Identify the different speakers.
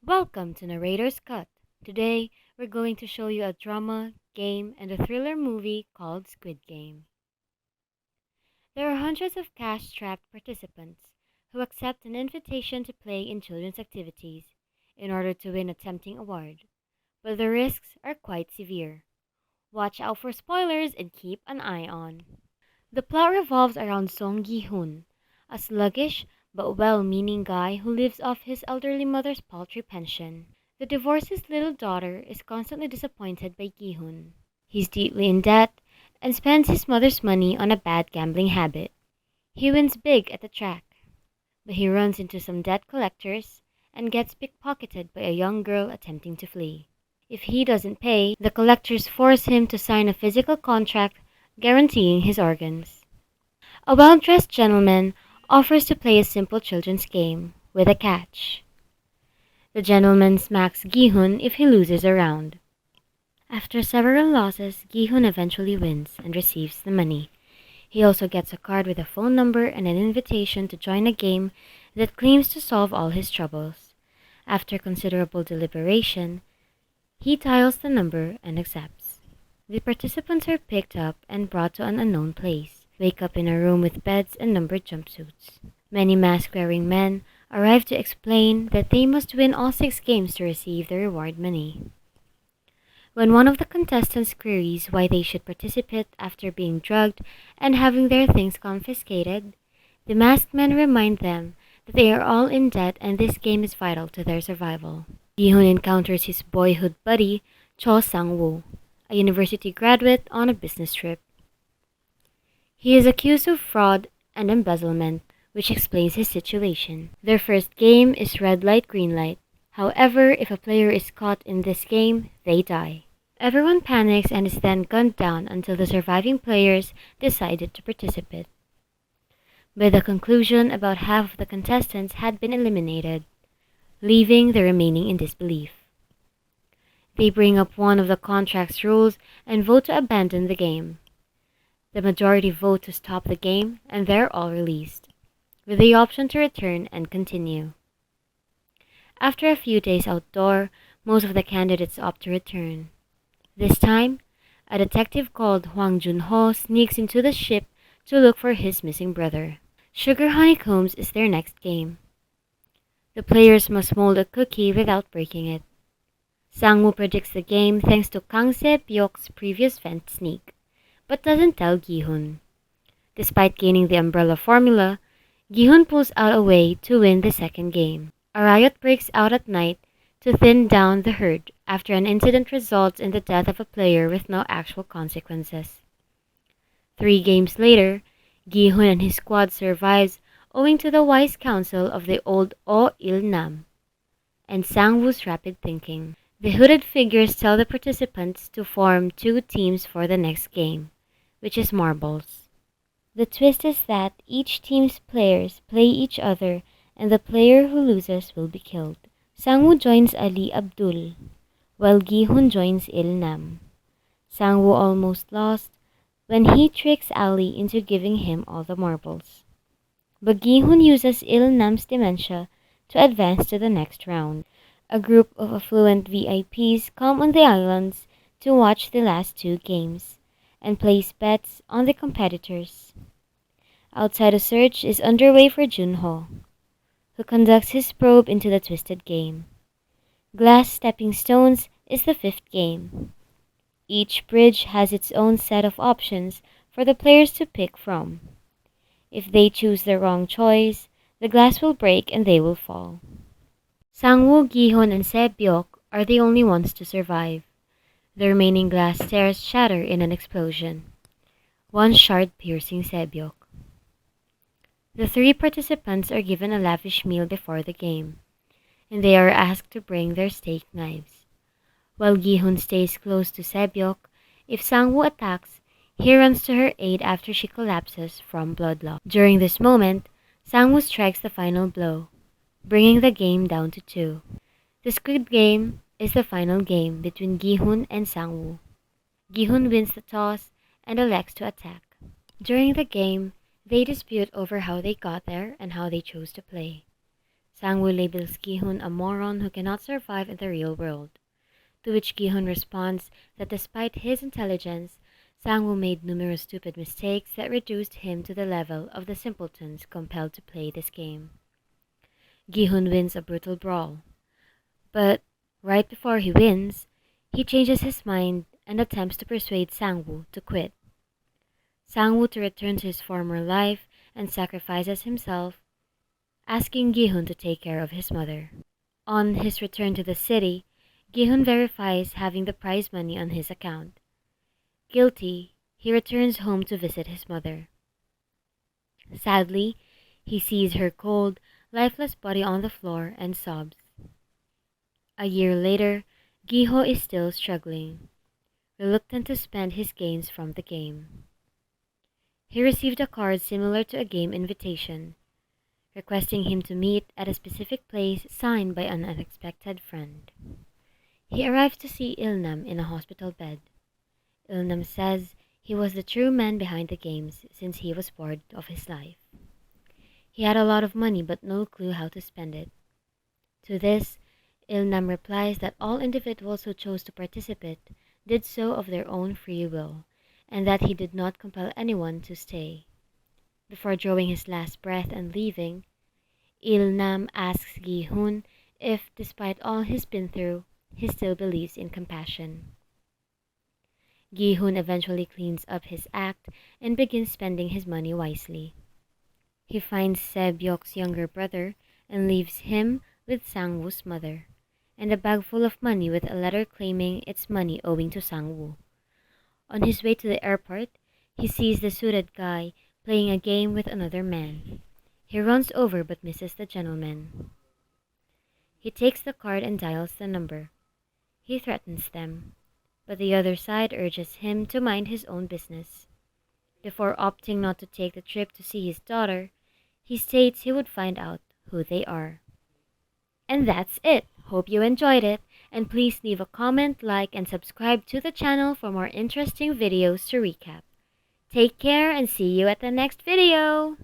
Speaker 1: Welcome to Narrator's Cut. Today, we're going to show you a drama, game, and a thriller movie called Squid Game. There are hundreds of cash-strapped participants who accept an invitation to play in children's activities in order to win a tempting award, but the risks are quite severe. Watch out for spoilers and keep an eye on. The plot revolves around Song Gi-hoon, a sluggish but well-meaning guy who lives off his elderly mother's paltry pension. The divorced little daughter is constantly disappointed by Gi-hoon. He's deeply in debt and spends his mother's money on a bad gambling habit. He wins big at the track, but he runs into some debt collectors and gets pickpocketed by a young girl attempting to flee. If he doesn't pay, the collectors force him to sign a physical contract guaranteeing his organs. A well-dressed gentleman offers to play a simple children's game, with a catch. The gentleman smacks Gi-hoon if he loses a round. After several losses, Gi-hoon eventually wins and receives the money. He also gets a card with a phone number and an invitation to join a game that claims to solve all his troubles. After considerable deliberation, he dials the number and accepts. The participants are picked up and brought to an unknown place, wake up in a room with beds and numbered jumpsuits. Many mask-wearing men arrive to explain that they must win all 6 games to receive the reward money. When one of the contestants queries why they should participate after being drugged and having their things confiscated, the masked men remind them that they are all in debt and this game is vital to their survival. Gi-hoon encounters his boyhood buddy, Cho Sang-woo, a university graduate on a business trip. He is accused of fraud and embezzlement, which explains his situation. Their first game is red light, green light. However, if a player is caught in this game, they die. Everyone panics and is then gunned down until the surviving players decided to participate. By the conclusion, about half of the contestants had been eliminated, leaving the remaining in disbelief. They bring up one of the contract's rules and vote to abandon the game. The majority vote to stop the game, and they're all released, with the option to return and continue. After a few days outdoor, most of the candidates opt to return. This time, a detective called Hwang Jun-ho sneaks into the ship to look for his missing brother. Sugar Honeycombs is their next game. The players must mold a cookie without breaking it. Sang-woo predicts the game thanks to Kang Se-byok's previous vent sneak, but doesn't tell Gi-hoon. Despite gaining the umbrella formula, Gi-hoon pulls out a way to win the second game. A riot breaks out at night to thin down the herd after an incident results in the death of a player with no actual consequences. 3 games later, Gi-hoon and his squad survives owing to the wise counsel of the old Oh Il-nam and Sang-woo's rapid thinking. The hooded figures tell the participants to form 2 teams for the next game, which is marbles. The twist is that each team's players play each other and the player who loses will be killed. Sang-woo joins Ali Abdul, while Gi-hoon joins Il-nam. Sang-woo almost lost when he tricks Ali into giving him all the marbles. But Gi-hoon uses Il-nam's dementia to advance to the next round. A group of affluent VIPs come on the islands to watch the last 2 games and place bets on the competitors. Outside, a search is underway for Jun-ho, who conducts his probe into the twisted game. Glass Stepping Stones is the 5th game. Each bridge has its own set of options for the players to pick from. If they choose the wrong choice, the glass will break and they will fall. Sang-woo, Gi-hoon, and Se-byok are the only ones to survive. The remaining glass stairs shatter in an explosion, one shard piercing Se-byok. The 3 participants are given a lavish meal before the game, and they are asked to bring their steak knives. While Gi-hoon stays close to Se-byok, if Sang-woo attacks, he runs to her aid after she collapses from blood loss. During this moment, Sang-woo strikes the final blow, bringing the game down to 2. The Squid Game is the final game between Gi-hoon and Sang-woo. Gi-hoon wins the toss and elects to attack. During the game, they dispute over how they got there and how they chose to play. Sangwoo labels Gi-hun a moron who cannot survive in the real world, to which Gi-hun responds that despite his intelligence, Sangwoo made numerous stupid mistakes that reduced him to the level of the simpletons compelled to play this game. Gi-hun wins a brutal brawl, but right before he wins, he changes his mind and attempts to persuade Sangwoo to quit. Sangwoo to return to his former life and sacrifices himself, asking Gi-hun to take care of his mother. On his return to the city, Gi-hun verifies having the prize money on his account. Guilty, he returns home to visit his mother. Sadly, he sees her cold, lifeless body on the floor and sobs. A year later, Gi-ho is still struggling, reluctant to spend his gains from the game. He received a card similar to a game invitation, requesting him to meet at a specific place signed by an unexpected friend. He arrives to see Ilnam in a hospital bed. Ilnam says he was the true man behind the games since he was bored of his life. He had a lot of money but no clue how to spend it. To this, Ilnam replies that all individuals who chose to participate did so of their own free will, and that he did not compel anyone to stay. Before drawing his last breath and leaving, Ilnam asks Gi-hun if, despite all he's been through, he still believes in compassion. Gi-hun eventually cleans up his act and begins spending his money wisely. He finds Se-byok's younger brother and leaves him with Sangwoo's mother, and a bag full of money with a letter claiming it's money owing to Sangwoo. On his way to the airport, he sees the suited guy playing a game with another man. He runs over but misses the gentleman. He takes the card and dials the number. He threatens them, but the other side urges him to mind his own business. Before opting not to take the trip to see his daughter, he states he would find out who they are. And that's it. Hope you enjoyed it, and please leave a comment, like, and subscribe to the channel for more interesting videos to recap. Take care and see you at the next video!